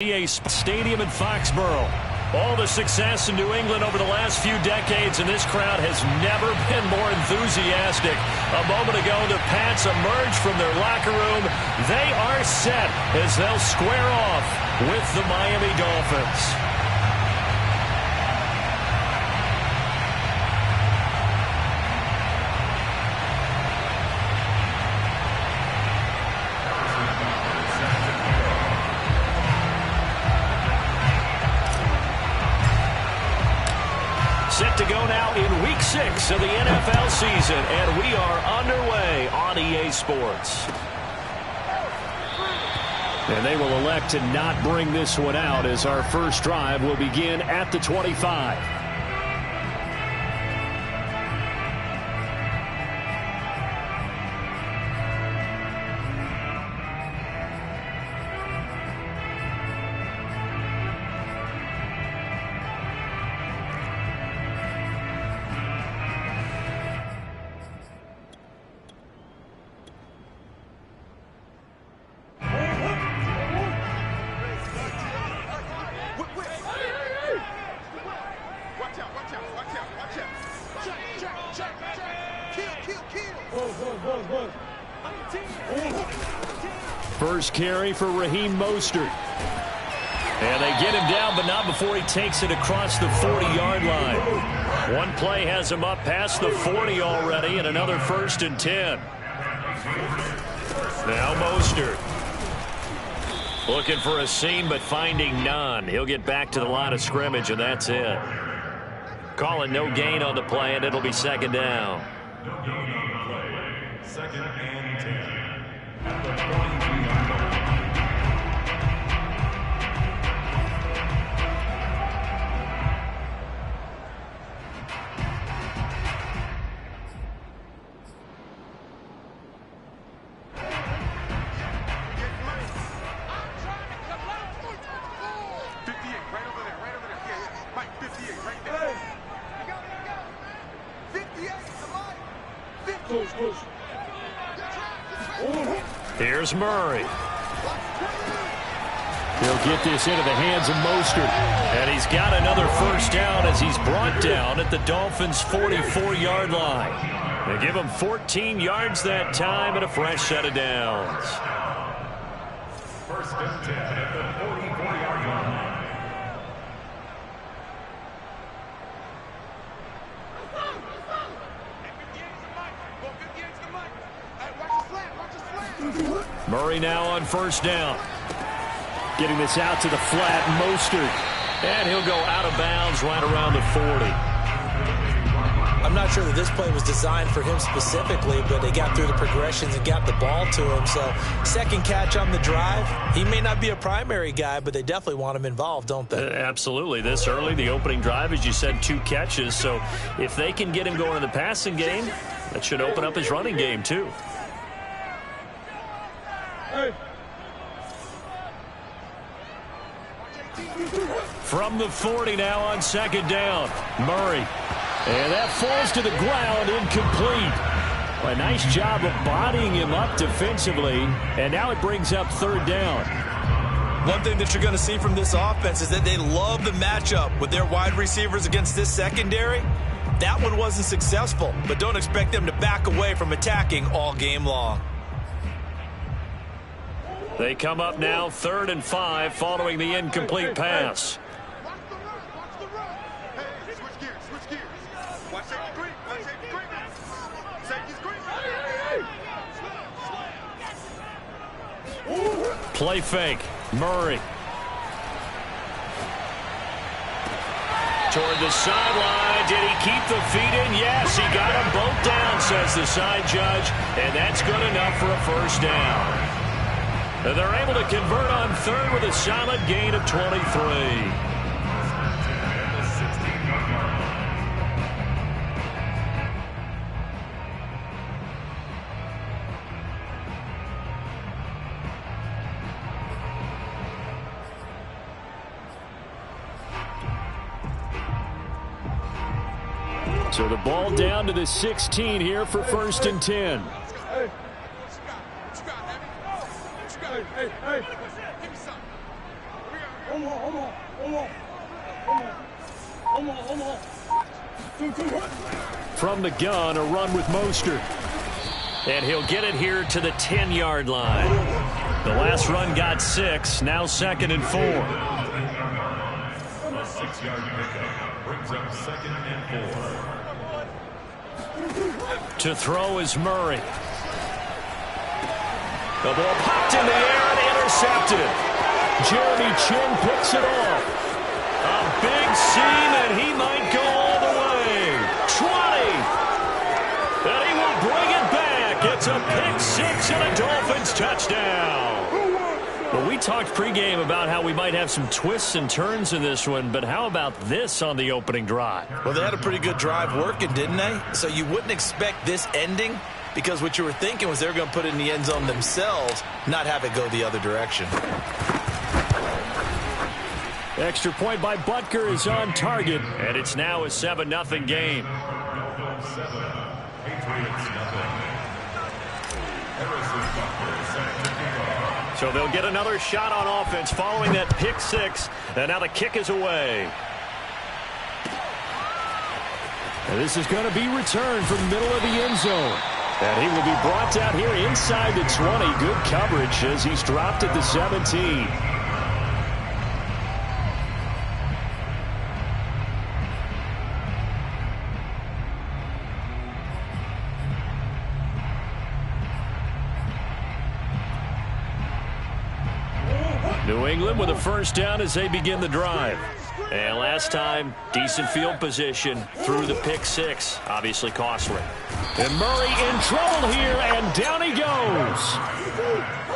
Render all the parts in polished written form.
EA Stadium in Foxborough. All the success in New England over the last few decades, and this crowd has never been more enthusiastic. A moment ago, the Pats emerged from their locker room. They are set as they'll square off with the Miami Dolphins. Set to go now in Week 6 of the NFL season, and we are underway on EA Sports. And they will elect to not bring this one out as our first drive will begin at the 25. First carry for Raheem Mostert. And they get him down, but not before he takes it across the 40-yard line. One play has him up past the 40 already, and another 1st and 10. Now Mostert. Looking for a seam, but finding none. He'll get back to the line of scrimmage, and that's it. Calling no gain on the play, and it'll be 2nd down. No gain on the play. 2nd and 10. At the 43-yard line. Here's Murray. He'll get this into the hands of Mostert. And he's got another 1st down as he's brought down at the Dolphins' 44-yard line. They give him 14 yards that time and a fresh set of downs. 1st and 10 at the 44-yard line. Murray now on 1st down. Getting this out to the flat, Mostert. And he'll go out of bounds right around the 40. I'm not sure that this play was designed for him specifically, but they got through the progressions and got the ball to him. So 2nd catch on the drive. He may not be a primary guy, but they definitely want him involved, don't they? Absolutely. This early, the opening drive, as you said, 2 catches. So if they can get him going in the passing game, that should open up his running game too. From the 40 now on 2nd down, Murray. And that falls to the ground, incomplete. A nice job of bodying him up defensively, and now it brings up 3rd down. One thing that you're going to see from this offense is that they love the matchup with their wide receivers against this secondary. That one wasn't successful, but don't expect them to back away from attacking all game long. They come up now 3rd and 5 following the incomplete pass. Play fake. Murray. Toward the sideline. Did he keep the feet in? Yes, he got them both down, says the side judge. And that's good enough for a 1st down. And they're able to convert on 3rd with a solid gain of 23. So the ball down to the 16 here for 1st and 10. Hey. From the gun, a run with Mostert. And he'll get it here to the 10-yard line. The last run got 6, now 2nd and 4. A 6-yard pickup brings up 2nd and 4. To throw is Murray. The ball popped in the air and intercepted. Jeremy Chinn picks it off. A big seam, and he might go all the way. 20. And he will bring it back. It's a pick 6 and a Dolphins touchdown. Well, we talked pregame about how we might have some twists and turns in this one, but how about this on the opening drive? Well, they had a pretty good drive working, didn't they? So you wouldn't expect this ending, because what you were thinking was they were going to put it in the end zone themselves, not have it go the other direction. Extra point by Butker is on target, and it's now a 7-0 game. Dolphins 7, Patriots 0. Harrison Butker set to kick off. So they'll get another shot on offense following that pick 6, and now the kick is away. And this is going to be returned from the middle of the end zone. And he will be brought down here inside the 20. Good coverage as he's dropped at the 17. New England with a first down as they begin the drive. And last time, decent field position through the pick 6. Obviously costly. And Murray in trouble here, and down he goes.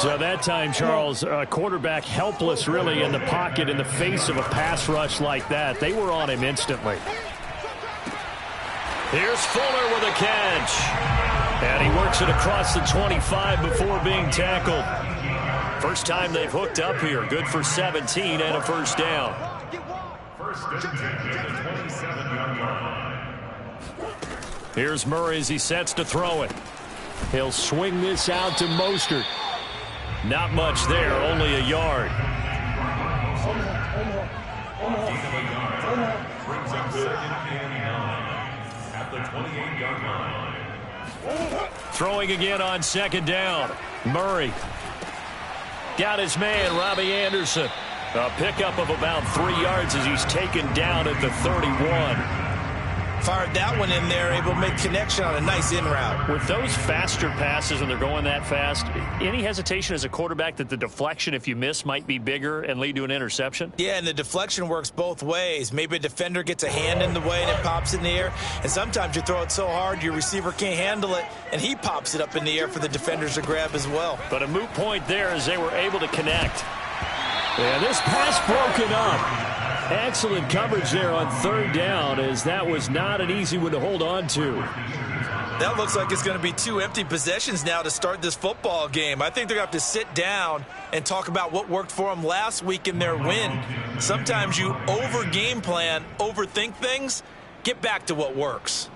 So that time, Charles, quarterback helpless really in the pocket in the face of a pass rush like that. They were on him instantly. Here's Fuller with a catch. And he works it across the 25 before being tackled. First time they've hooked up here. Good for 17 and a first down. First and 10 at the 27-yard line. Here's Murray as he sets to throw it. He'll swing this out to Mostert. Not much there, only a yard. Brings up 2nd and 9 at the 28-yard line. Throwing again on 2nd down. Murray. Got his man, Robbie Anderson. A pickup of about 3 yards as he's taken down at the 31. Fired that one in there, able to make connection on a nice in route. With those faster passes and they're going that fast, any hesitation as a quarterback that the deflection, if you miss, might be bigger and lead to an interception? Yeah, and the deflection works both ways. Maybe a defender gets a hand in the way and it pops in the air. And sometimes you throw it so hard your receiver can't handle it, and he pops it up in the air for the defenders to grab as well. But a moot point there as they were able to connect. And this pass broken up. Excellent coverage there on 3rd down, as that was not an easy one to hold on to. That looks like it's going to be 2 empty possessions now to start this football game. I think they're going to have to sit down and talk about what worked for them last week in their win. Sometimes you over-game plan, overthink things, get back to what works.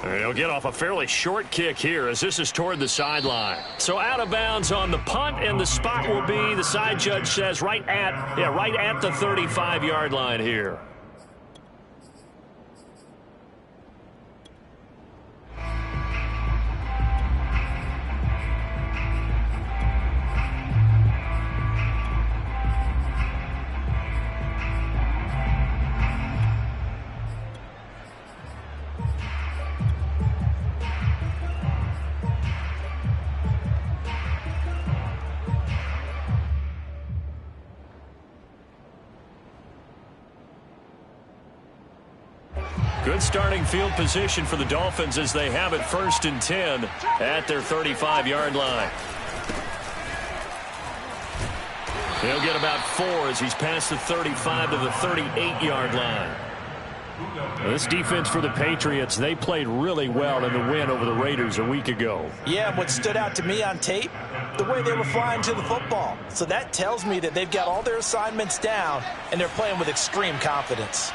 He'll get off a fairly short kick here as this is toward the sideline. So out of bounds on the punt, and the spot will be, the side judge says, right at the 35-yard line here. Good starting field position for the Dolphins as they have it 1st and 10 at their 35-yard line. He'll get about 4 as he's past the 35 to the 38-yard line. This defense for the Patriots, they played really well in the win over the Raiders a week ago. Yeah, and what stood out to me on tape, the way they were flying to the football. So that tells me that they've got all their assignments down, and they're playing with extreme confidence.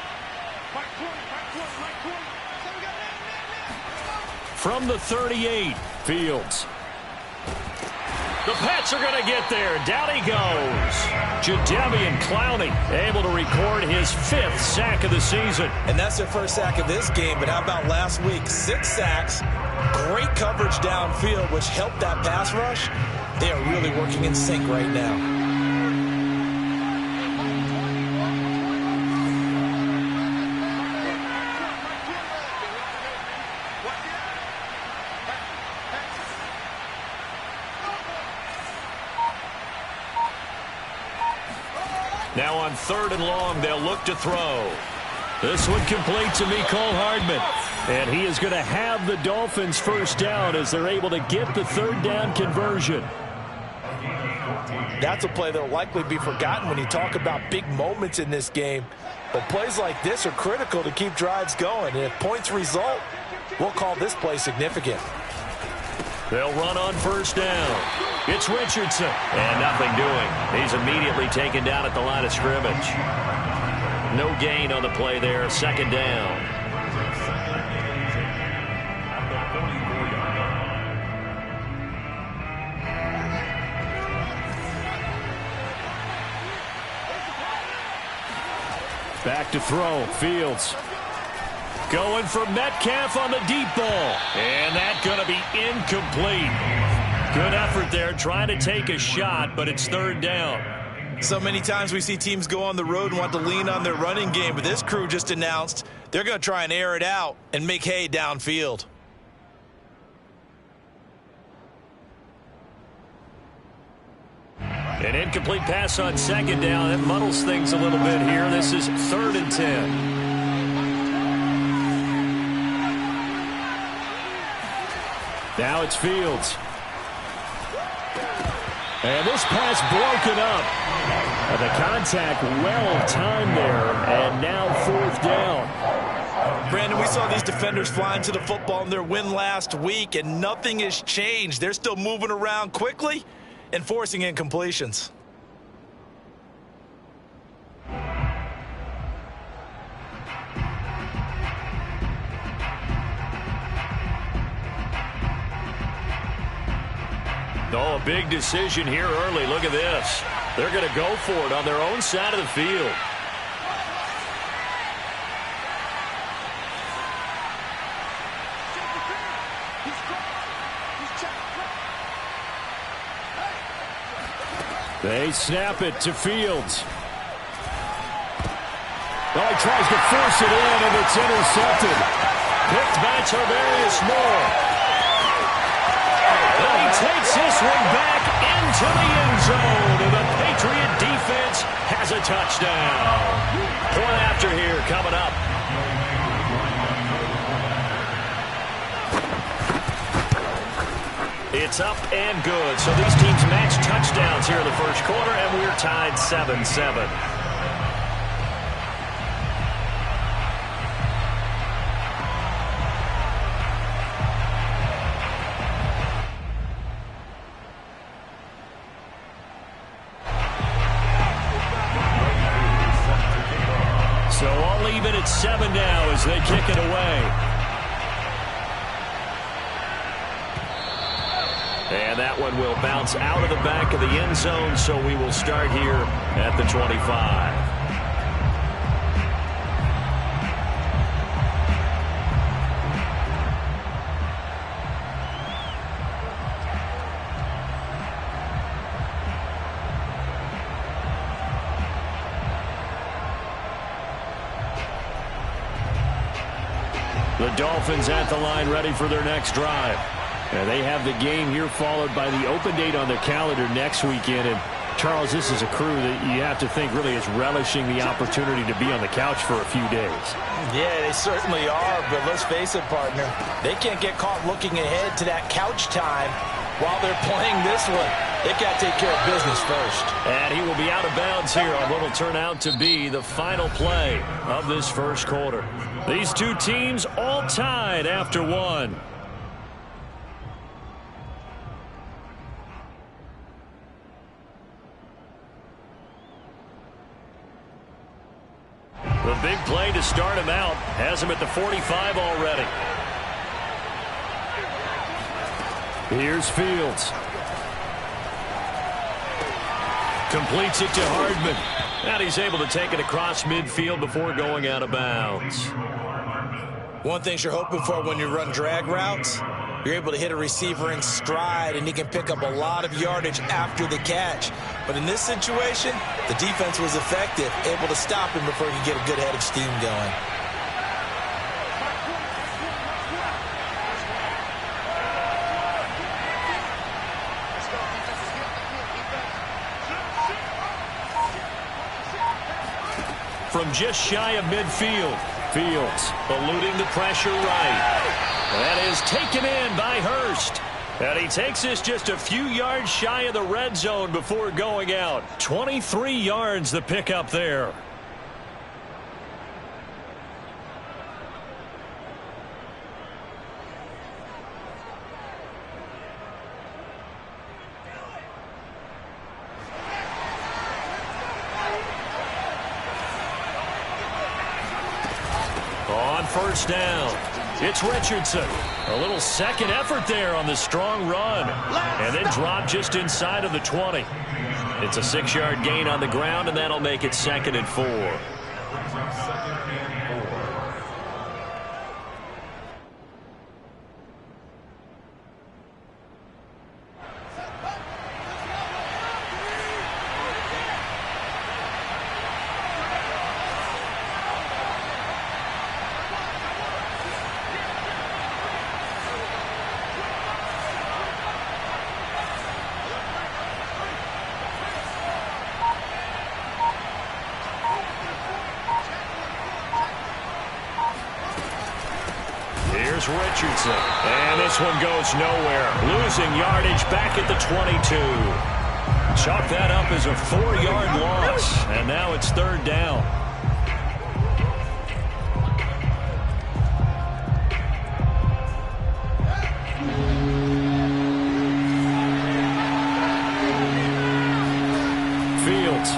From the 38, Fields. The Pats are going to get there. Down he goes. Jadeveon Clowney able to record his 5th sack of the season. And that's their first sack of this game. But how about last week? 6 sacks, great coverage downfield, which helped that pass rush. They are really working in sync right now. Now on 3rd and long, they'll look to throw. This one complete to Mecole Hardman. And he is going to have the Dolphins first down as they're able to get the 3rd down conversion. That's a play that will likely be forgotten when you talk about big moments in this game. But plays like this are critical to keep drives going. And if points result, we'll call this play significant. They'll run on 1st down. It's Richardson. And nothing doing. He's immediately taken down at the line of scrimmage. No gain on the play there. 2nd down. Back to throw. Fields. Going for Metcalf on the deep ball. And that's going to be incomplete. Good effort there trying to take a shot, but it's 3rd down. So many times we see teams go on the road and want to lean on their running game, but this crew just announced they're going to try and air it out and make hay downfield. An incomplete pass on 2nd down. That muddles things a little bit here. This is 3rd and 10. Now it's Fields. And this pass broken up. And the contact well timed there. And now 4th down. Brandon, we saw these defenders flying to the football in their win last week, and nothing has changed. They're still moving around quickly and forcing incompletions. Oh, a big decision here early. Look at this. They're going to go for it on their own side of the field. They snap it to Fields. Oh, he tries to force it in, and it's intercepted. Picked by Tarvarius Moore. And he takes this one back into the end zone, and the Patriot defense has a touchdown. Point after here coming up. It's up and good. So these teams match touchdowns here in the first quarter, and we're tied 7-7. So all even at 7 now as they kick it away. And that one will bounce out of the back of the end zone, so we will start here at the 25. The Dolphins at the line ready for their next drive. And they have the game here followed by the open date on their calendar next weekend. And Charles, this is a crew that you have to think really is relishing the opportunity to be on the couch for a few days. Yeah, they certainly are, but let's face it, partner. They can't get caught looking ahead to that couch time while they're playing this one. They've got to take care of business first. And he will be out of bounds here on what will turn out to be the final play of this first quarter. These two teams all tied after one. The big play to start him out has him at the 45 already. Here's Fields. Completes it to Hardman. And he's able to take it across midfield before going out of bounds. One thing you're hoping for when you run drag routes, you're able to hit a receiver in stride, and he can pick up a lot of yardage after the catch. But in this situation, the defense was effective, able to stop him before he could get a good head of steam going. From just shy of midfield, Fields eluding the pressure right. That is taken in by Hurst. And he takes this just a few yards shy of the red zone before going out. 23 yards the pickup there. On first down, it's Richardson. A little second effort there on the strong run. And then dropped just inside of the 20. It's a 6-yard gain on the ground, and that'll make it 2nd and 4. Here's Richardson. And this one goes nowhere. Losing yardage back at the 22. Chalk that up as a 4-yard loss. And now it's 3rd down. Fields.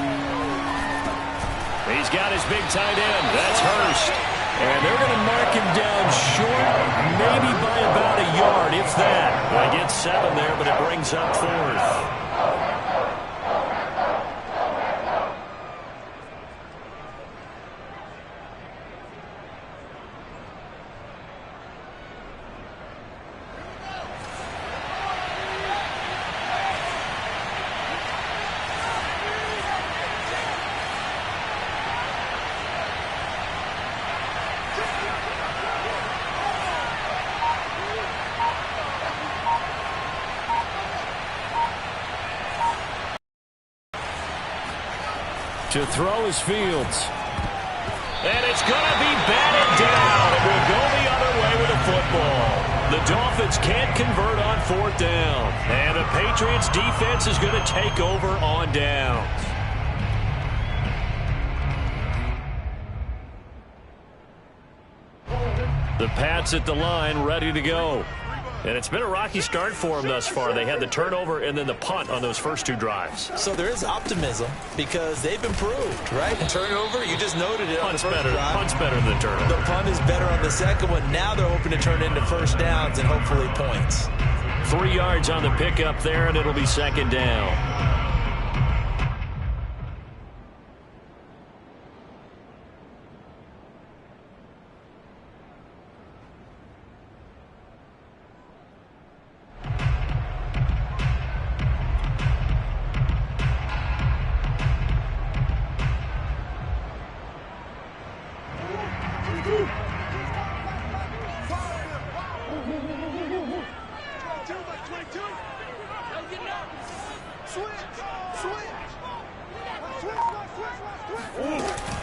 He's got his big tight end. That's Hurst. And they're going to mark him down short, maybe by about a yard, if that. They get 7 there, but it brings up 4th. To throw is Fields. And it's going to be batted down. It will go the other way with the football. The Dolphins can't convert on 4th down. And the Patriots defense is going to take over on downs. The Pats at the line, ready to go. And it's been a rocky start for them thus far. They had the turnover and then the punt on those first 2 drives. So there is optimism because they've improved, right? The turnover, you just noted it on the first drive. Punt's better than the turnover. The punt is better on the second one. Now they're hoping to turn into first downs and hopefully points. 3 yards on the pickup there, and it'll be 2nd down.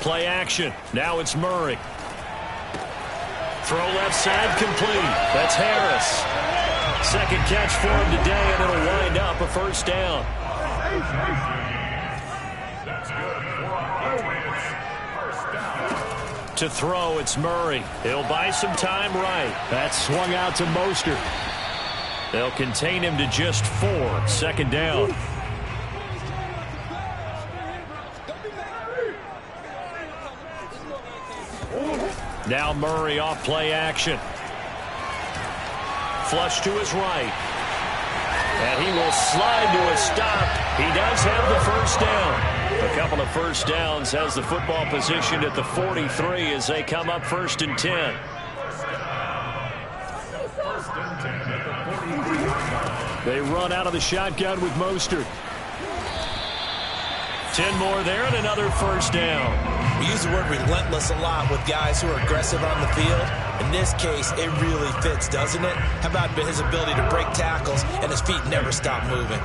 Play action. Now it's Murray. Throw left side complete. That's Harris. 2nd catch for him today, and it'll wind up a first down. To throw, it's Murray. He'll buy some time right. That's swung out to Mostert. They'll contain him to just 4. 2nd down. Now Murray off play action. Flush to his right. And he will slide to a stop. He does have the first down. couple of first downs, has the football positioned at the 43 as they come up 1st and 10. They run out of the shotgun with Mostert. 10 more there and another first down. We use the word relentless a lot with guys who are aggressive on the field. In this case, it really fits, doesn't it? How about his ability to break tackles and his feet never stop moving?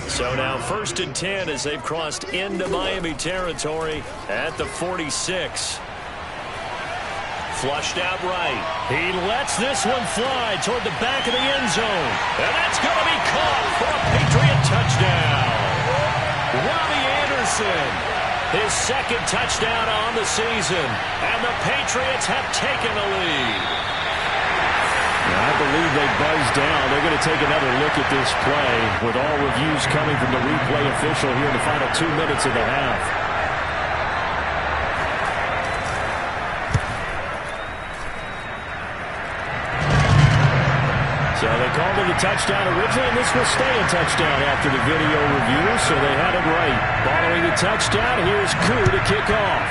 So now 1st and 10 as they've crossed into Miami territory at the 46. Flushed out right. He lets this one fly toward the back of the end zone. And that's going to be caught for a Patriot touchdown. Robbie Anderson, his 2nd touchdown on the season. And the Patriots have taken the lead. I believe they buzzed down. They're going to take another look at this play with all reviews coming from the replay official here in the final 2 minutes of the half. So they called it a touchdown originally, and this will stay a touchdown after the video review, so they had it right. Following the touchdown, here's Koo to kick off.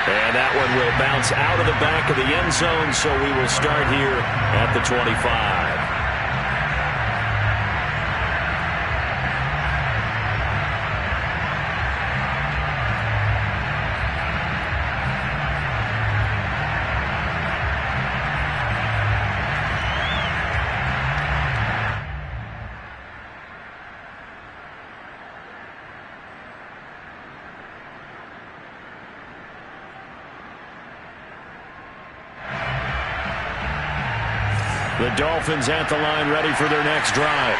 And that one will bounce out of the back of the end zone, so we will start here at the 25. The Dolphins at the line ready for their next drive.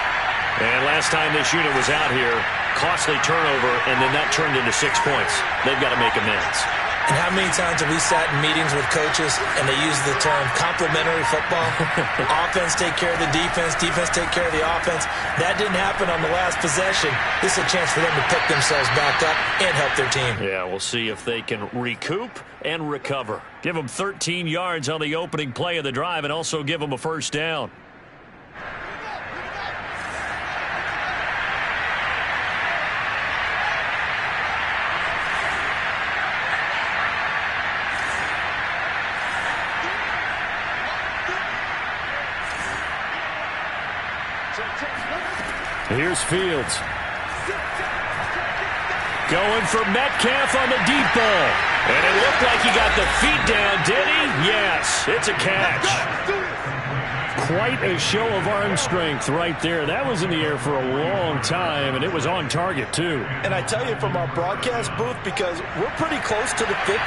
And last time this unit was out here, costly turnover, and then that turned into 6 points. They've got to make amends. And how many times have we sat in meetings with coaches and they use the term complementary football? Offense take care of the defense, defense take care of the offense. That didn't happen on the last possession. This is a chance for them to pick themselves back up and help their team. Yeah, we'll see if they can recoup and recover. Give them 13 yards on the opening play of the drive and also give them a first down. Here's Fields. Going for Metcalf on the deep ball. And it looked like he got the feet down, did he? Yes, it's a catch. Quite a show of arm strength right there. That was in the air for a long time, and it was on target, too. And I tell you from our broadcast booth, because we're pretty close to the 50,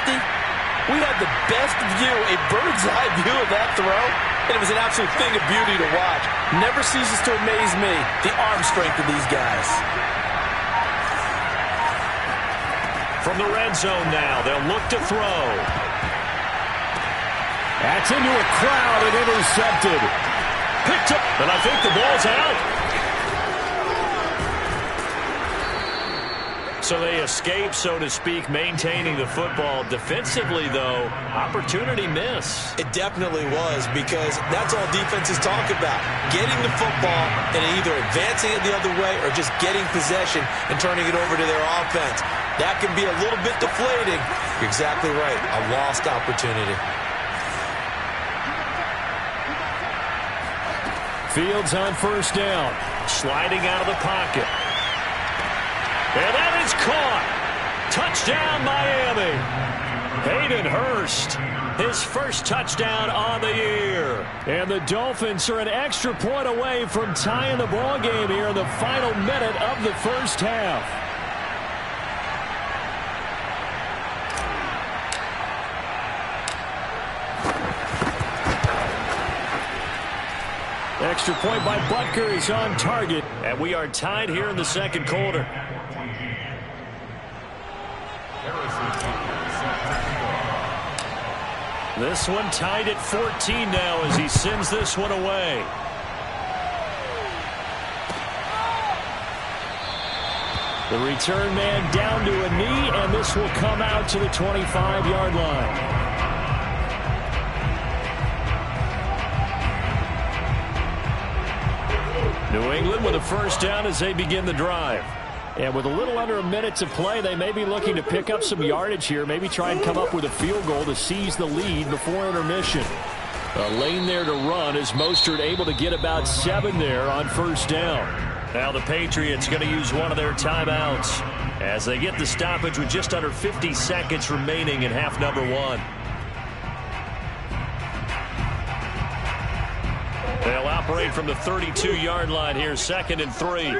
we had the best view, a bird's eye view of that throw, and it was an absolute thing of beauty to watch. Never ceases to amaze me, the arm strength of these guys. From the red zone now, they'll look to throw. That's into a crowd and intercepted. Picked up, and I think the ball's out. So they escape, so to speak, maintaining the football. Defensively, though, opportunity miss. It definitely was, because that's all defenses talk about. Getting the football and either advancing it the other way or just getting possession and turning it over to their offense. That can be a little bit deflating. You're exactly right. A lost opportunity. Fields on first down. Sliding out of the pocket. And that is caught. Touchdown, Miami. Hayden Hurst, his first touchdown on the year. And the Dolphins are an extra point away from tying the ball game here in the final minute of the first half. Extra point by Butker is on target. And we are tied here in the second quarter. This one tied at 14 now as he sends this one away. The return man down to a knee, and this will come out to the 25-yard line. New England with a first down as they begin the drive. And with a little under a minute to play, they may be looking to pick up some yardage here, maybe try and come up with a field goal to seize the lead before intermission. A lane there to run as Mostert able to get about 7 there on first down. Now the Patriots going to use one of their timeouts as they get the stoppage with just under 50 seconds remaining in half number 1. They'll operate from the 32-yard line here, 2nd and 3.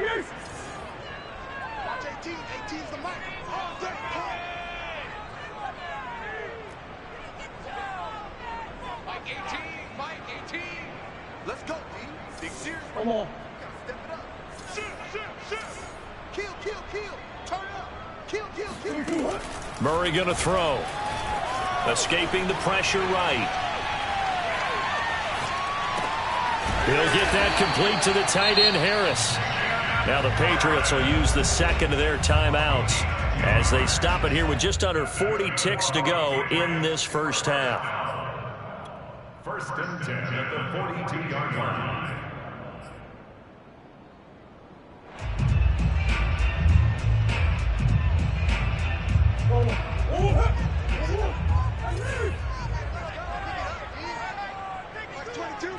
Let's go, D. Big series. Come on. Step it up. Shoot. Kill. Turn up. Kill. Murray going to throw. Escaping the pressure right. He'll get that complete to the tight end, Harris. Now the Patriots will use the second of their timeouts as they stop it here with just under 40 ticks to go in this first half. 1st and 10 at the 42-yard line.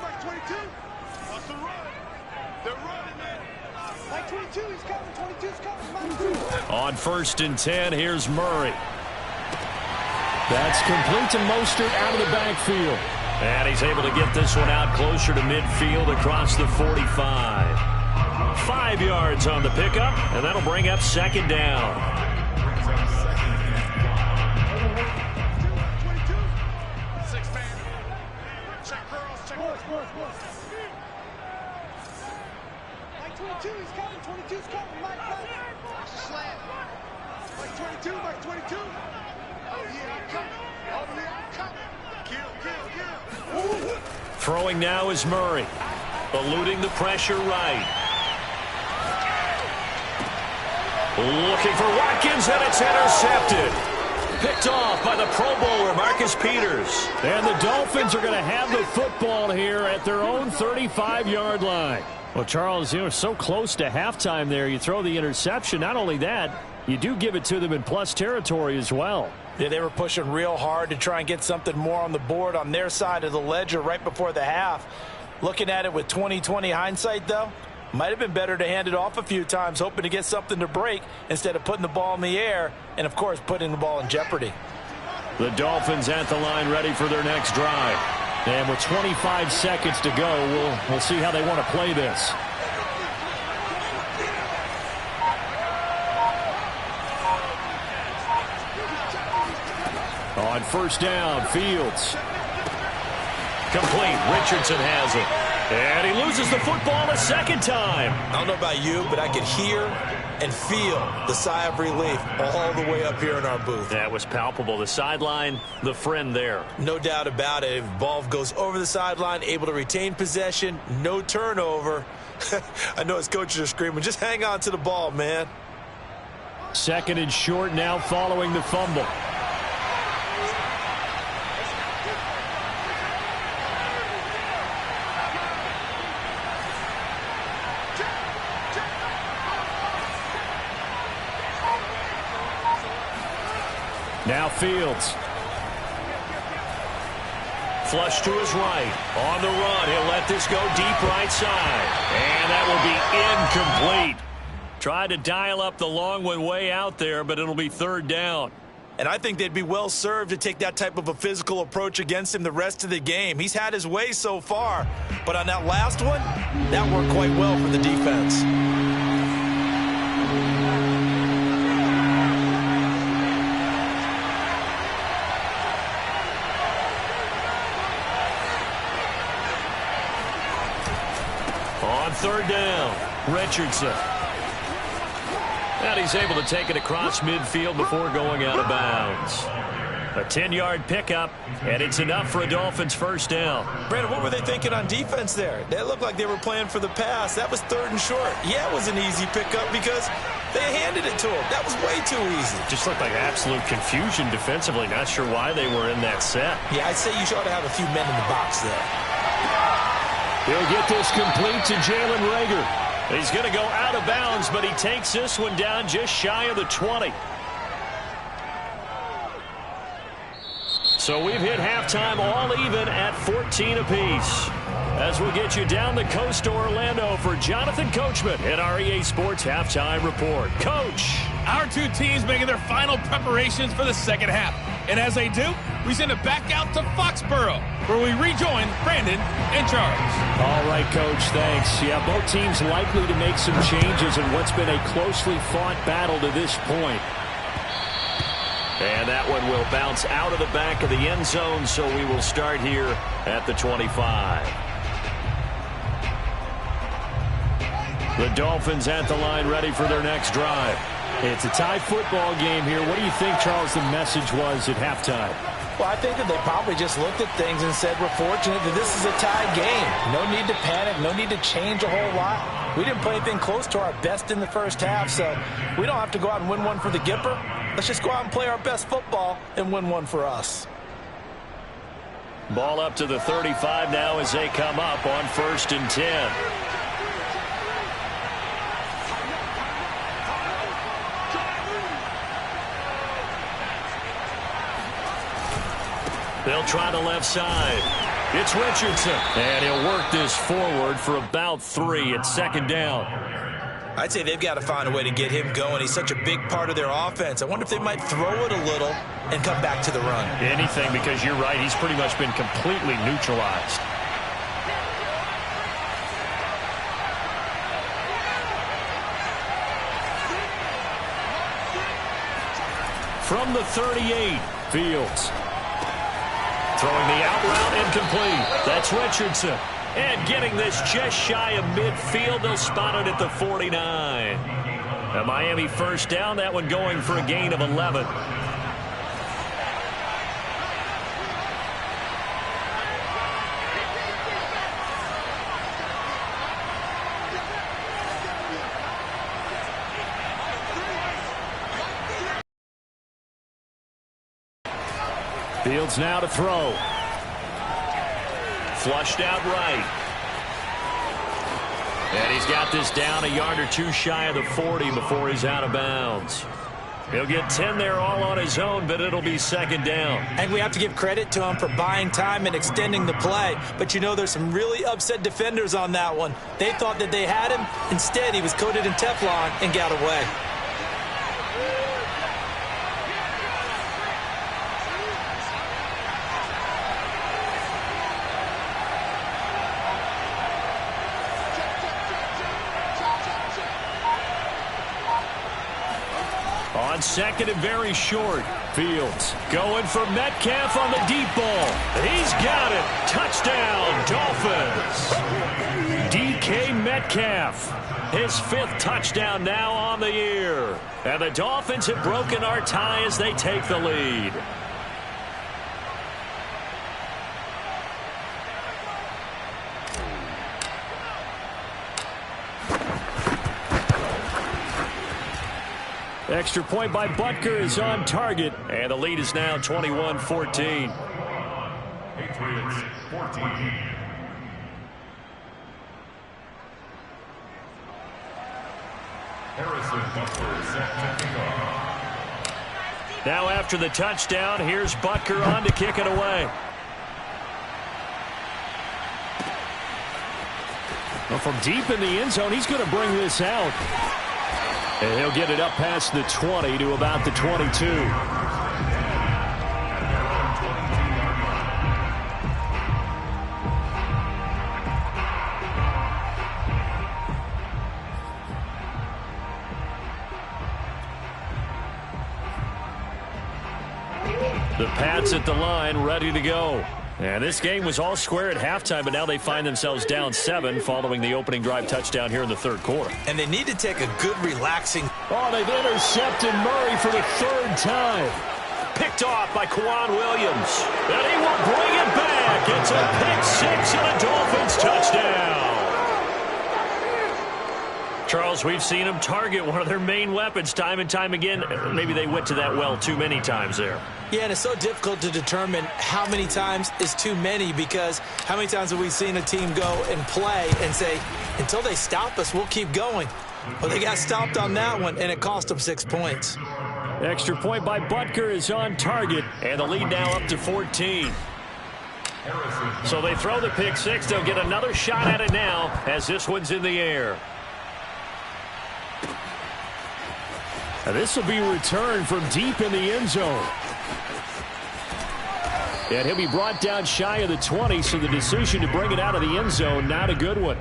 Mike 22. What's the run? They're running it. Mike 22, he's coming. 22's coming. Mike 22. On 1st and 10, here's Murray. That's complete to Mostert out of the backfield. And he's able to get this one out closer to midfield across the 45. 5 yards on the pickup, and that'll bring up 2nd down. Brings up 2nd and 22. 6-man. Check girls. Mike 22, he's coming. 22's coming. Mike. Slam. Mike 22. Oh, yeah, I'm coming. Kill. Throwing now is Murray. Eluding the pressure right. Looking for Watkins, and it's intercepted. Picked off by the Pro Bowler, Marcus Peters. And the Dolphins are going to have the football here at their own 35-yard line. Well, Charles, you were so close to halftime there. You throw the interception. Not only that, you do give it to them in plus territory as well. Yeah, they were pushing real hard to try and get something more on the board on their side of the ledger right before the half. Looking at it with 20/20 hindsight, though, might have been better to hand it off a few times, hoping to get something to break instead of putting the ball in the air and, of course, putting the ball in jeopardy. The Dolphins at the line ready for their next drive. And with 25 seconds to go, we'll see how they want to play this. On first down, Fields. Complete. Richardson has it. And he loses the football a second time. I don't know about you, but I could hear and feel the sigh of relief all the way up here in our booth. That was palpable. The sideline, the friend there. No doubt about it. If the ball goes over the sideline, able to retain possession, no turnover. I know his coaches are screaming, just hang on to the ball, man. 2nd and short now following the fumble. Now Fields. Flush to his right. On the run. He'll let this go deep right side. And that will be incomplete. Tried to dial up the long one way out there, but it'll be 3rd down. And I think they'd be well served to take that type of a physical approach against him the rest of the game. He's had his way so far, but on that last one, that worked quite well for the defense. On 3rd down, Richardson. And he's able to take it across midfield before going out of bounds. A 10-yard pickup, and it's enough for a Dolphins first down. Brandon, what were they thinking on defense there? They looked like they were playing for the pass. That was 3rd and short. Yeah, it was an easy pickup because they handed it to him. That was way too easy. Just looked like absolute confusion defensively. Not sure why they were in that set. Yeah, I'd say you ought to have a few men in the box there. He'll get this complete to Jalen Reagor. He's going to go out of bounds, but he takes this one down just shy of the 20. So we've hit halftime all even at 14 apiece. As we'll get you down the coast to Orlando for Jonathan Coachman in our EA Sports Halftime Report. Coach. Our two teams making their final preparations for the second half. And as they do, we send it back out to Foxborough, where we rejoin Brandon and Charles. All right, Coach, thanks. Yeah, both teams likely to make some changes in what's been a closely fought battle to this point. And that one will bounce out of the back of the end zone, so we will start here at the 25. The Dolphins at the line, ready for their next drive. It's a tie football game here. What do you think, Charles, the message was at halftime? Well, I think that they probably just looked at things and said, we're fortunate that this is a tie game. No need to panic. No need to change a whole lot. We didn't play anything close to our best in the first half, so we don't have to go out and win one for the Gipper. Let's just go out and play our best football and win one for us. Ball up to the 35 now as they come up on 1st and 10. They'll try the left side. It's Richardson. And he'll work this forward for about 3 at 2nd down. I'd say they've got to find a way to get him going. He's such a big part of their offense. I wonder if they might throw it a little and come back to the run. Anything, because you're right. He's pretty much been completely neutralized. From the 38, Fields. Throwing the out route incomplete. That's Richardson. And getting this just shy of midfield. They'll spot it at the 49. A Miami first down. That one going for a gain of 11. Fields now to throw. Flushed out right. And he's got this down a yard or two shy of the 40 before he's out of bounds. He'll get 10 there all on his own, but it'll be 2nd down. And we have to give credit to him for buying time and extending the play. But, you know, there's some really upset defenders on that one. They thought that they had him. Instead, he was coated in Teflon and got away. On 2nd and very short. Fields going for Metcalf on the deep ball. He's got it. Touchdown, Dolphins. DK Metcalf. His 5th touchdown now on the year. And the Dolphins have broken our tie as they take the lead. Extra point by Butker is on target. And the lead is now 21-14. Patriots 14. Harrison Butker set to kick off. Now after the touchdown, here's Butker on to kick it away. Well, from deep in the end zone, he's going to bring this out. And he'll get it up past the 20 to about the 22. The Pats at the line, ready to go. And this game was all square at halftime, but now they find themselves down 7 following the opening drive touchdown here in the 3rd quarter. And they need to take a good, relaxing. Oh, they've intercepted Murray for the 3rd time. Picked off by Kwan Williams. And he will bring it back. It's a pick 6 and a Dolphins touchdown. Charles, we've seen them target one of their main weapons time and time again. Maybe they went to that well too many times there. Yeah, and it's so difficult to determine how many times is too many, because how many times have we seen a team go and play and say, until they stop us, we'll keep going. Well, they got stopped on that one, and it cost them 6 points. Extra point by Butker is on target, and the lead now up to 14. So they throw the pick six. They'll get another shot at it now as this one's in the air. And this will be returned from deep in the end zone. And he'll be brought down shy of the 20, so the decision to bring it out of the end zone, not a good one.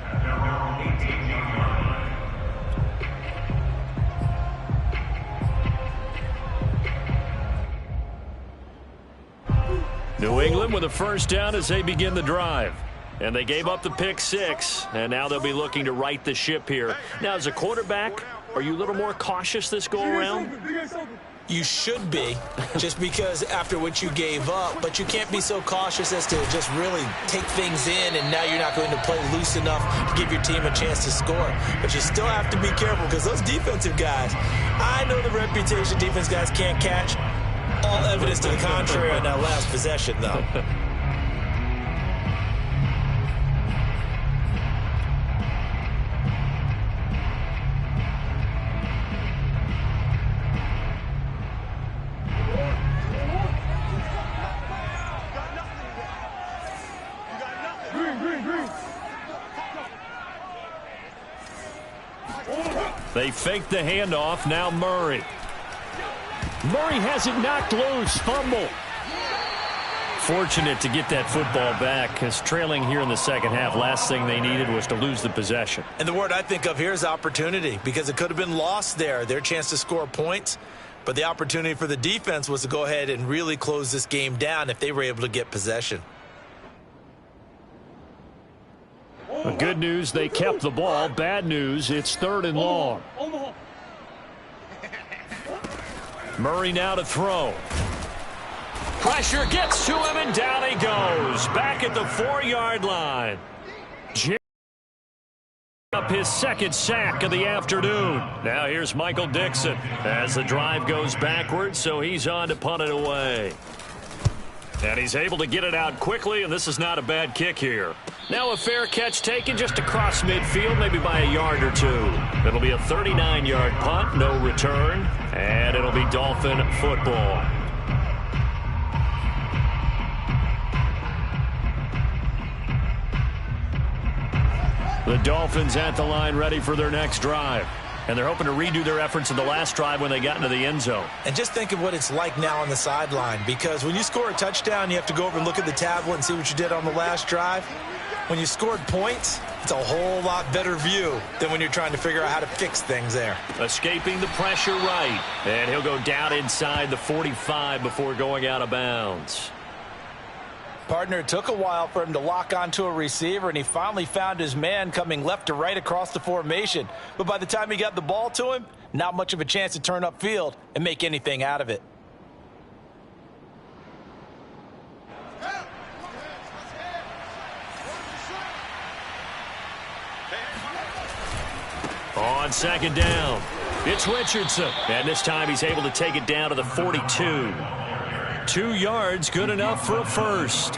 New England with a first down as they begin the drive. And they gave up the pick six, and now they'll be looking to right the ship here. Now, as a quarterback, are you a little more cautious this go-around? You should be, just because after what you gave up, but you can't be so cautious as to just really take things in, and now you're not going to play loose enough to give your team a chance to score. But you still have to be careful, because those defensive guys, I know the reputation defense guys can't catch. All evidence to the contrary on that last possession, though. They fake the handoff. Now Murray. Murray has it knocked loose. Fumble. Fortunate to get that football back, because trailing here in the second half, last thing they needed was to lose the possession. And the word I think of here is opportunity, because it could have been lost there. Their chance to score points, but the opportunity for the defense was to go ahead and really close this game down if they were able to get possession. The good news, they kept the ball. Bad news, it's 3rd and long. Murray now to throw. Pressure gets to him, and down he goes. Back at the 4-yard line. Up his second sack of the afternoon. Now here's Michael Dixon as the drive goes backwards, so he's on to punt it away. And he's able to get it out quickly, and this is not a bad kick here. Now a fair catch taken just across midfield, maybe by a yard or two. It'll be a 39-yard punt, no return, and it'll be Dolphin football. The Dolphins at the line, ready for their next drive. And they're hoping to redo their efforts in the last drive when they got into the end zone. And just think of what it's like now on the sideline, because when you score a touchdown, you have to go over and look at the tablet and see what you did on the last drive. When you scored points, it's a whole lot better view than when you're trying to figure out how to fix things there. Escaping the pressure right. And he'll go down inside the 45 before going out of bounds. Partner, it took a while for him to lock onto a receiver, and he finally found his man coming left to right across the formation. But by the time he got the ball to him, not much of a chance to turn upfield and make anything out of it. On second down, it's Richardson. And this time he's able to take it down to the 42. 2 yards, good enough for a first.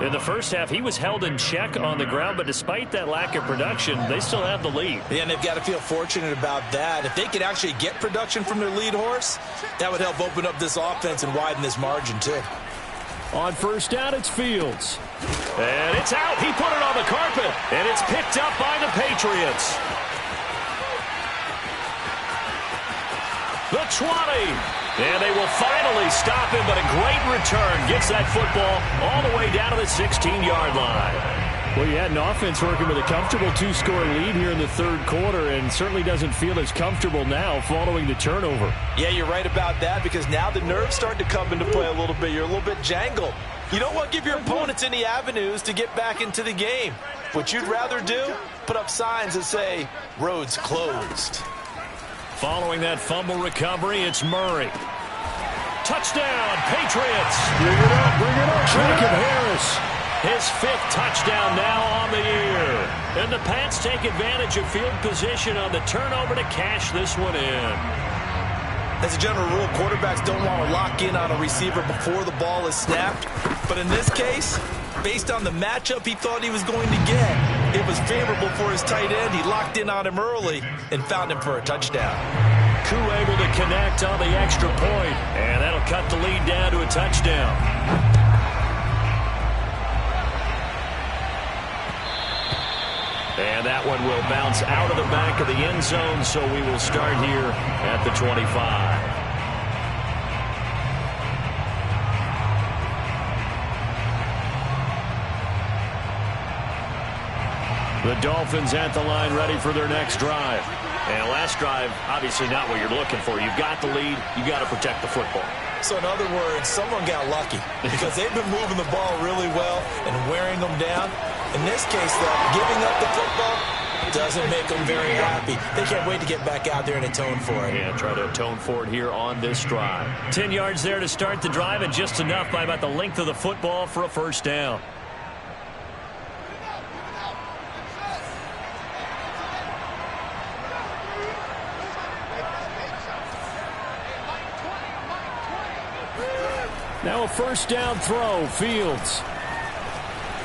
In the first half, he was held in check on the ground, but despite that lack of production, they still have the lead. Yeah, and they've got to feel fortunate about that. If they could actually get production from their lead horse, that would help open up this offense and widen this margin, too. On first down, it's Fields. And it's out. He put it on the carpet, and it's picked up by the Patriots. The 20. And they will finally stop him, but a great return gets that football all the way down to the 16-yard line. Well, you had an offense working with a comfortable 2-score lead here in the third quarter, and certainly doesn't feel as comfortable now following the turnover. Yeah, you're right about that, because now the nerves start to come into play a little bit. You're a little bit jangled. You don't want to give your opponents any avenues to get back into the game. What you'd rather do, put up signs that say, roads closed. Following that fumble recovery, it's Murray. Touchdown, Patriots. Bring it up, bring it up. Jacob Harris His 5th touchdown now on the year. And the Pats take advantage of field position on the turnover to cash this one in. As a general rule, quarterbacks don't want to lock in on a receiver before the ball is snapped. But in this case, based on the matchup he thought he was going to get, it was favorable for his tight end. He locked in on him early and found him for a touchdown. Koo able to connect on the extra point, and that'll cut the lead down to a touchdown. And that one will bounce out of the back of the end zone, so we will start here at the 25. The Dolphins at the line, ready for their next drive. And last drive, obviously not what you're looking for. You've got the lead. You got to protect the football. So in other words, someone got lucky because they've been moving the ball really well and wearing them down. In this case, though, giving up the football doesn't make them very happy. They can't wait to get back out there and atone for it. Yeah, try to atone for it here on this drive. 10 yards there to start the drive, and just enough by about the length of the football for a first down. Now a first down throw, Fields.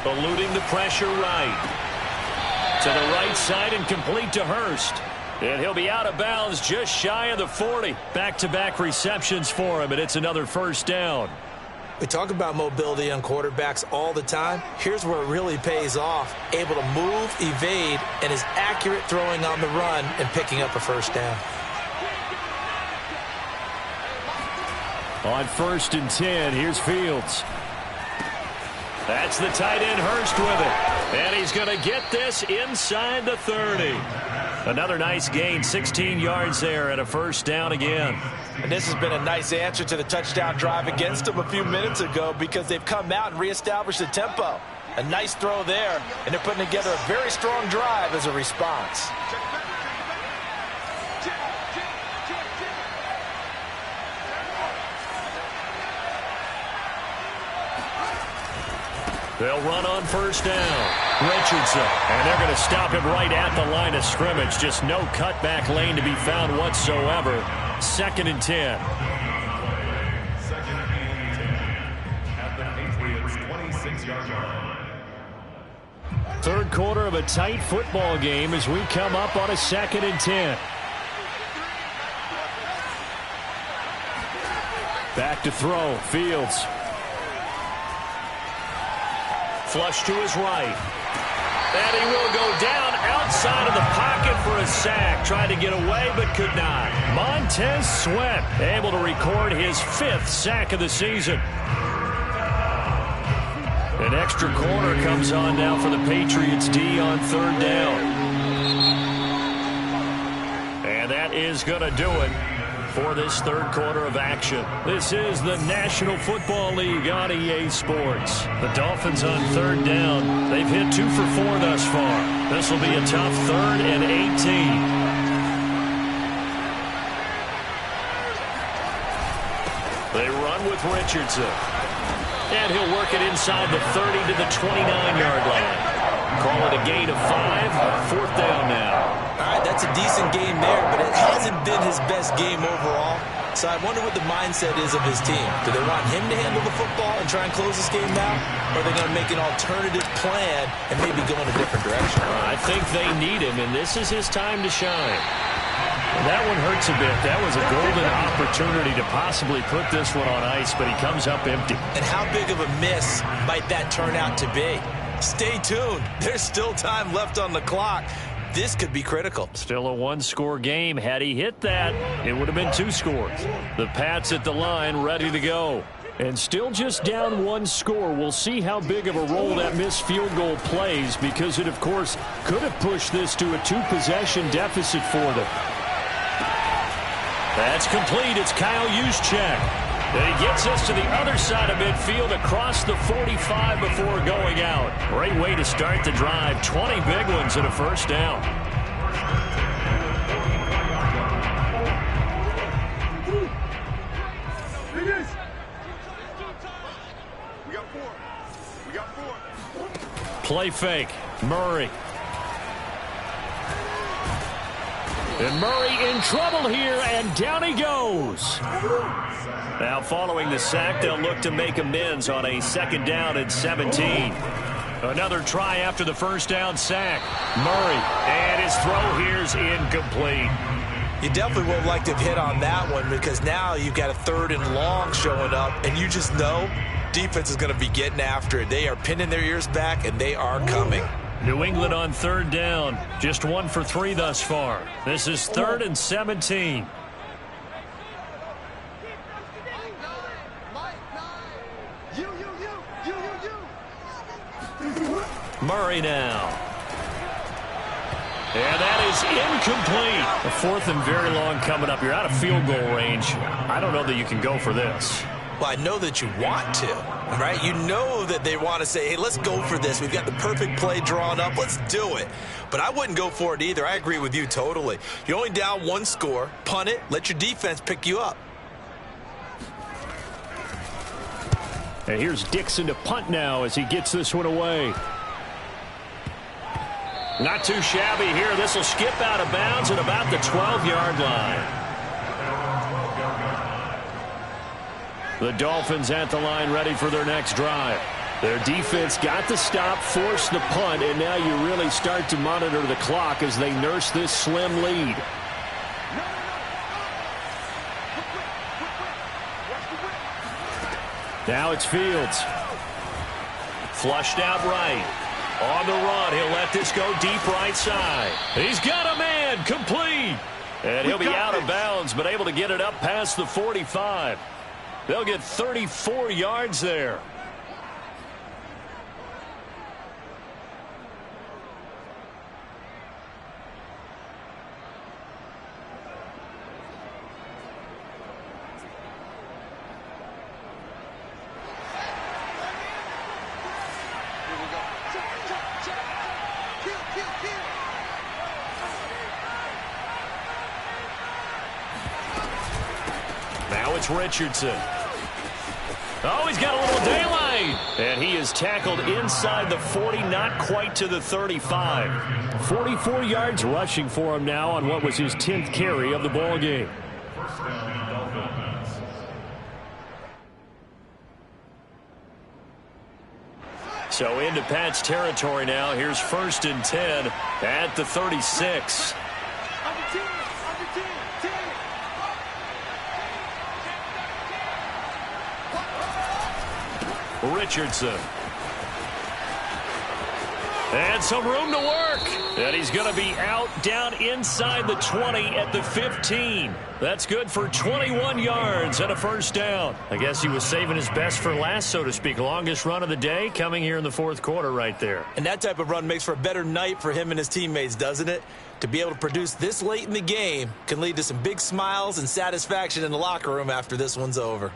Eluding the pressure right. To the right side and complete to Hurst. And he'll be out of bounds just shy of the 40. Back-to-back receptions for him, and it's another first down. We talk about mobility on quarterbacks all the time. Here's where it really pays off. Able to move, evade, and is accurate throwing on the run and picking up a first down. On 1st and 10, here's Fields. That's the tight end Hurst with it. And he's going to get this inside the 30. Another nice gain, 16 yards there and a first down again. And this has been a nice answer to the touchdown drive against them a few minutes ago because they've come out and reestablished the tempo. A nice throw there, and they're putting together a very strong drive as a response. They'll run on first down. Richardson. And they're going to stop him right at the line of scrimmage. Just no cutback lane to be found whatsoever. 2nd and 10. 2nd and 10. At the Patriots' 26-yard line. Third quarter of a tight football game as we come up on a 2nd and 10. Back to throw. Fields. Flush to his right. And he will go down outside of the pocket for a sack. Tried to get away, but could not. Montez Sweat able to record his 5th sack of the season. An extra corner comes on now for the Patriots D on 3rd down. And that is going to do it for this 3rd quarter of action. This is the National Football League on EA Sports. The Dolphins on 3rd down. They've hit 2 for 4 thus far. This will be a tough 3rd and 18. They run with Richardson. And he'll work it inside the 30 to the 29-yard line. Call it a gain of 5. 4th down now. All right, that's a decent game there, but it hasn't been his best game overall. So I wonder what the mindset is of his team. Do they want him to handle the football and try and close this game out? Or are they going to make an alternative plan and maybe go in a different direction? I think they need him, and this is his time to shine. And that one hurts a bit. That was a golden opportunity to possibly put this one on ice, but he comes up empty. And how big of a miss might that turn out to be? Stay tuned. There's still time left on the clock. This could be critical. Still a 1-score game. Had he hit that, it would have been 2 scores. The Pats at the line, ready to go. And still just down 1 score. We'll see how big of a role that missed field goal plays because it, of course, could have pushed this to a 2-possession deficit for them. That's complete. It's Kyle Juszczyk. And he gets us to the other side of midfield across the 45 before going out. Great way to start the drive. 20 big ones and a first down. We got 4. We got 4. Play fake. Murray. And Murray in trouble here, and down he goes. Now following the sack, they'll look to make amends on a 2nd down and 17. Another try after the first down sack. Murray, and his throw here's incomplete. You definitely would have liked to have hit on that one, because now you've got a 3rd and long showing up, and you just know defense is going to be getting after it. They are pinning their ears back, and they are coming. New England on 3rd down. Just 1 for 3 thus far. This is 3rd and 17. Murray now. And that is incomplete. A 4th and very long coming up. You're out of field goal range. I don't know that you can go for this. Well, I know that you want to, right? You know that they want to say, hey, let's go for this. We've got the perfect play drawn up. Let's do it. But I wouldn't go for it either. I agree with you totally. You're only down 1 score. Punt it. Let your defense pick you up. And here's Dixon to punt now as he gets this one away. Not too shabby here. This will skip out of bounds at about the 12-yard line. The Dolphins at the line, ready for their next drive. Their defense got the stop, forced the punt, and now you really start to monitor the clock as they nurse this slim lead. Now it's Fields. Flushed out right. On the run, he'll let this go deep right side. He's got a man, complete. And he'll be out of bounds, but able to get it up past the 45. They'll get 34 yards there. Now it's Richardson. Oh, he's got a little daylight. And he is tackled inside the 40, not quite to the 35. 44 yards rushing for him now on what was his 10th carry of the ball game. So into Pat's territory now. Here's 1st and 10 at the 36. Richardson. And some room to work. And he's going to be out down inside the 20 at the 15. That's good for 21 yards and a 1st down. I guess he was saving his best for last, so to speak. Longest run of the day coming here in the 4th quarter right there. And that type of run makes for a better night for him and his teammates, doesn't it? To be able to produce this late in the game can lead to some big smiles and satisfaction in the locker room after this one's over.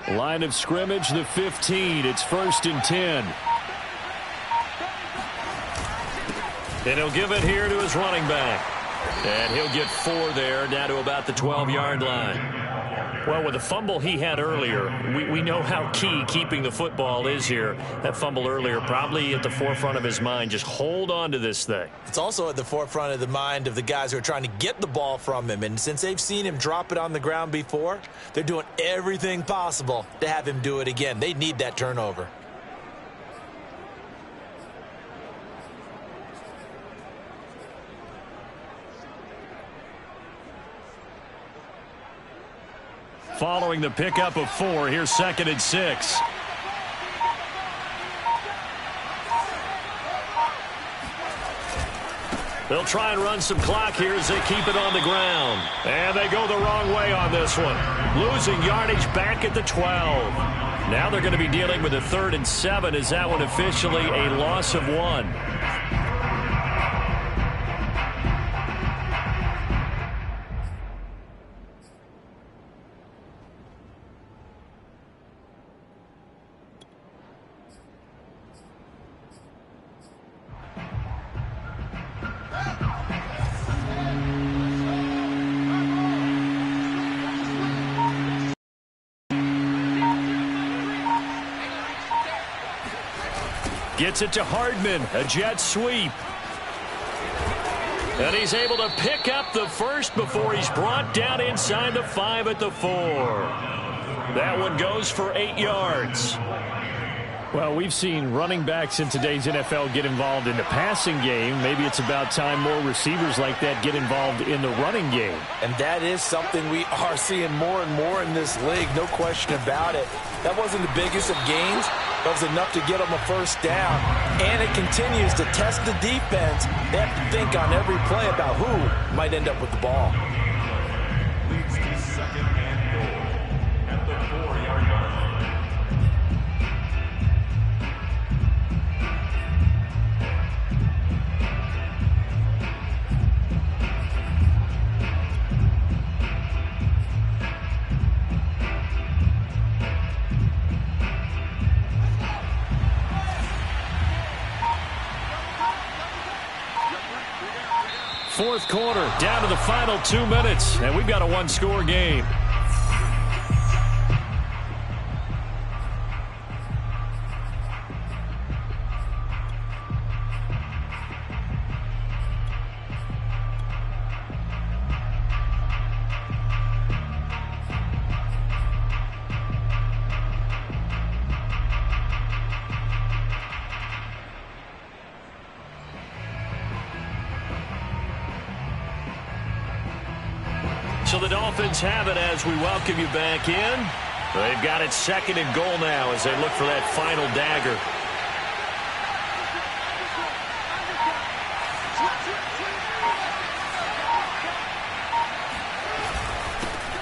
Line of scrimmage, the 15. It's 1st and 10. And he'll give it here to his running back. And he'll get 4 there, down to about the 12-yard line. Well, with the fumble he had earlier, we know how key keeping the football is here. That fumble earlier probably at the forefront of his mind. Just hold on to this thing. It's also at the forefront of the mind of the guys who are trying to get the ball from him. And since they've seen him drop it on the ground before, they're doing everything possible to have him do it again. They need that turnover. Following the pickup of 4, here's 2nd and 6. They'll try and run some clock here as they keep it on the ground. And they go the wrong way on this one. Losing yardage back at the 12. Now they're going to be dealing with a 3rd and 7. Is that one officially a loss of 1? Gets it to Hardman. A jet sweep. And he's able to pick up the first before he's brought down inside the 5 at the 4. That one goes for 8 yards. Well, we've seen running backs in today's NFL get involved in the passing game. Maybe it's about time more receivers like that get involved in the running game. And that is something we are seeing more and more in this league, no question about it. That wasn't the biggest of gains. That was enough to get them a first down. And it continues to test the defense. They have to think on every play about who might end up with the ball. Leads to second and goal at the 4-yard line. Fourth quarter, down to the final 2 minutes, and we've got a one-score game. So the Dolphins have it as we welcome you back in. They've got it second and goal now as they look for that final dagger.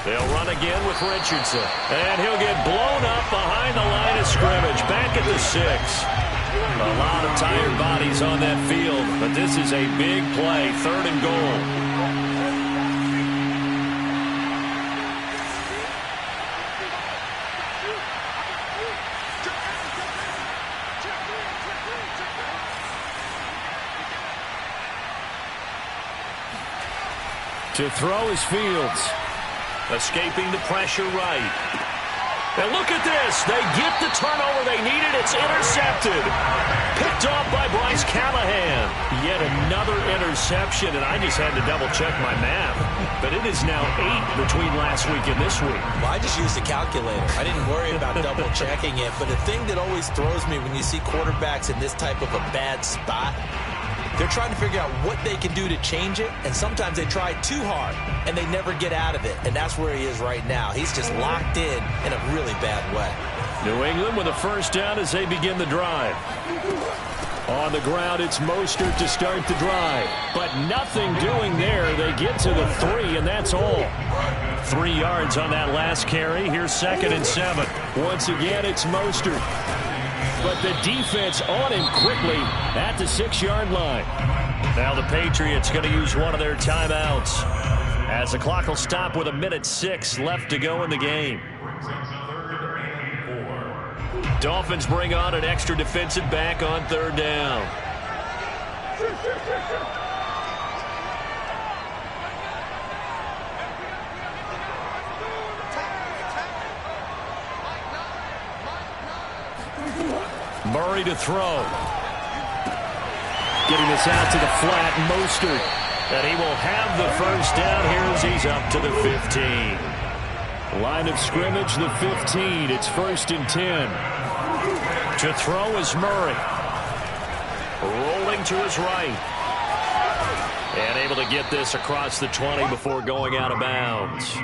They'll run again with Richardson. And he'll get blown up behind the line of scrimmage. Back at the 6. A lot of tired bodies on that field, but this is a big play. Third and goal. To throw is Fields. Escaping the pressure right. And look at this. They get the turnover they needed. It's intercepted. Picked off by Bryce Callahan. Yet another interception, and I just had to double-check my math. But it is now 8 between last week and this week. Well, I just used a calculator. I didn't worry about double-checking it. But the thing that always throws me when you see quarterbacks in this type of a bad spot, they're trying to figure out what they can do to change it, and sometimes they try too hard, and they never get out of it, and that's where he is right now. He's just locked in a really bad way. New England with a first down as they begin the drive. On the ground, it's Mostert to start the drive, but nothing doing there. They get to the 3, and that's all. 3 yards on that last carry. Here's second and 7. Once again, it's Mostert. But the defense on him quickly at the 6-yard line. Now the Patriots going to use one of their timeouts as the clock will stop with 1:06 left to go in the game. Dolphins bring on an extra defensive back on third down. Murray to throw. Getting this out to the flat, Mostert. And he will have the first down here as he's up to the 15. Line of scrimmage, the 15. It's first and 10. To throw is Murray. Rolling to his right. And able to get this across the 20 before going out of bounds.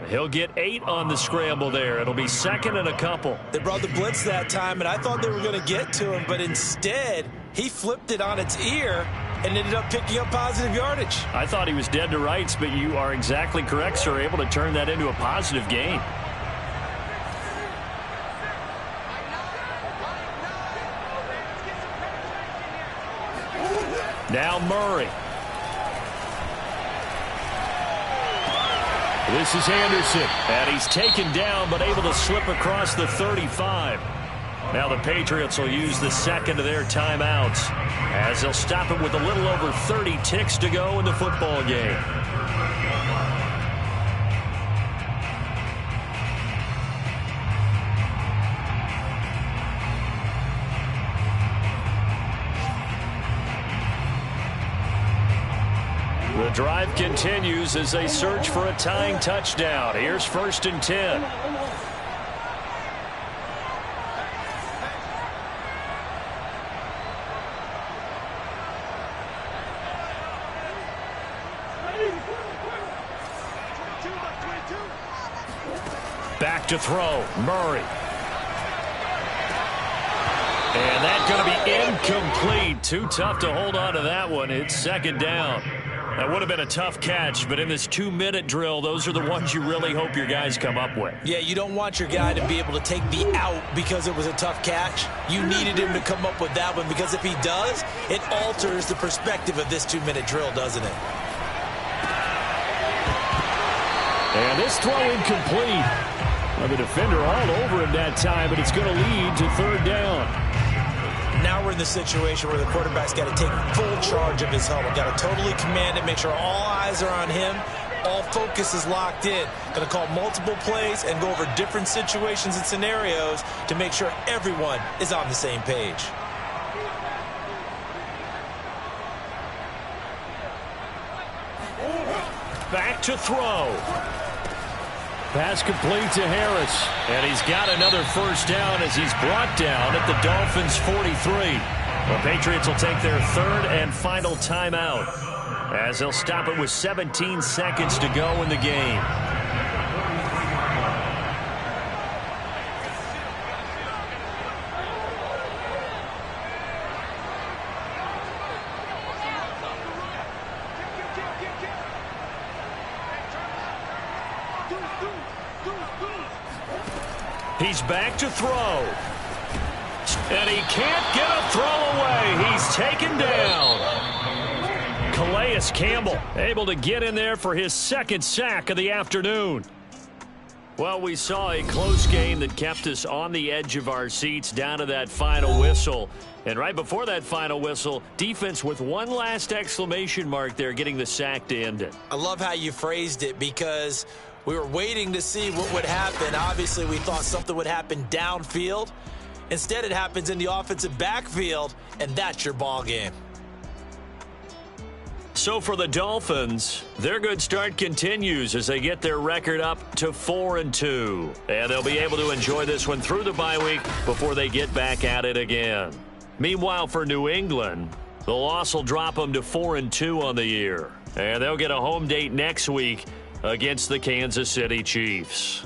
He'll get 8 on the scramble there. It'll be second and a couple. They brought the blitz that time, and I thought they were going to get to him, but instead, he flipped it on its ear and ended up picking up positive yardage. I thought he was dead to rights, but you are exactly correct, sir. Able to turn that into a positive gain. Now Murray. This is Anderson, and he's taken down but able to slip across the 35. Now the Patriots will use the second of their timeouts as they'll stop it with a little over 30 ticks to go in the football game. The drive continues as they search for a tying touchdown. Here's 1st and 10. Back to throw, Murray. And that's going to be incomplete. Too tough to hold on to that one. It's 2nd down. That would have been a tough catch, but in this 2-minute drill, those are the ones you really hope your guys come up with. Yeah, you don't want your guy to be able to take the out because it was a tough catch. You needed him to come up with that one, because if he does, it alters the perspective of this 2-minute drill, doesn't it? And this throw incomplete. Well, the defender all over him that time, but it's going to lead to 3rd down. Now we're in the situation where the quarterback's got to take full charge of his helmet. Got to totally command it, make sure all eyes are on him. All focus is locked in. Going to call multiple plays and go over different situations and scenarios to make sure everyone is on the same page. Back to throw. Pass complete to Harris. And he's got another 1st down as he's brought down at the Dolphins' 43. The Patriots will take their 3rd and final timeout as they'll stop it with 17 seconds to go in the game. He's back to throw. And he can't get a throw away. He's taken down. Calais Campbell able to get in there for his 2nd sack of the afternoon. Well, we saw a close game that kept us on the edge of our seats down to that final whistle. And right before that final whistle, defense with one last exclamation mark there, getting the sack to end it. I love how you phrased it, because we were waiting to see what would happen. Obviously, we thought something would happen downfield. Instead, it happens in the offensive backfield, and that's your ball game. So for the Dolphins, their good start continues as they get their record up to 4-2. And they'll be able to enjoy this one through the bye week before they get back at it again. Meanwhile, for New England, the loss will drop them to 4-2 on the year. And they'll get a home date next week against the Kansas City Chiefs.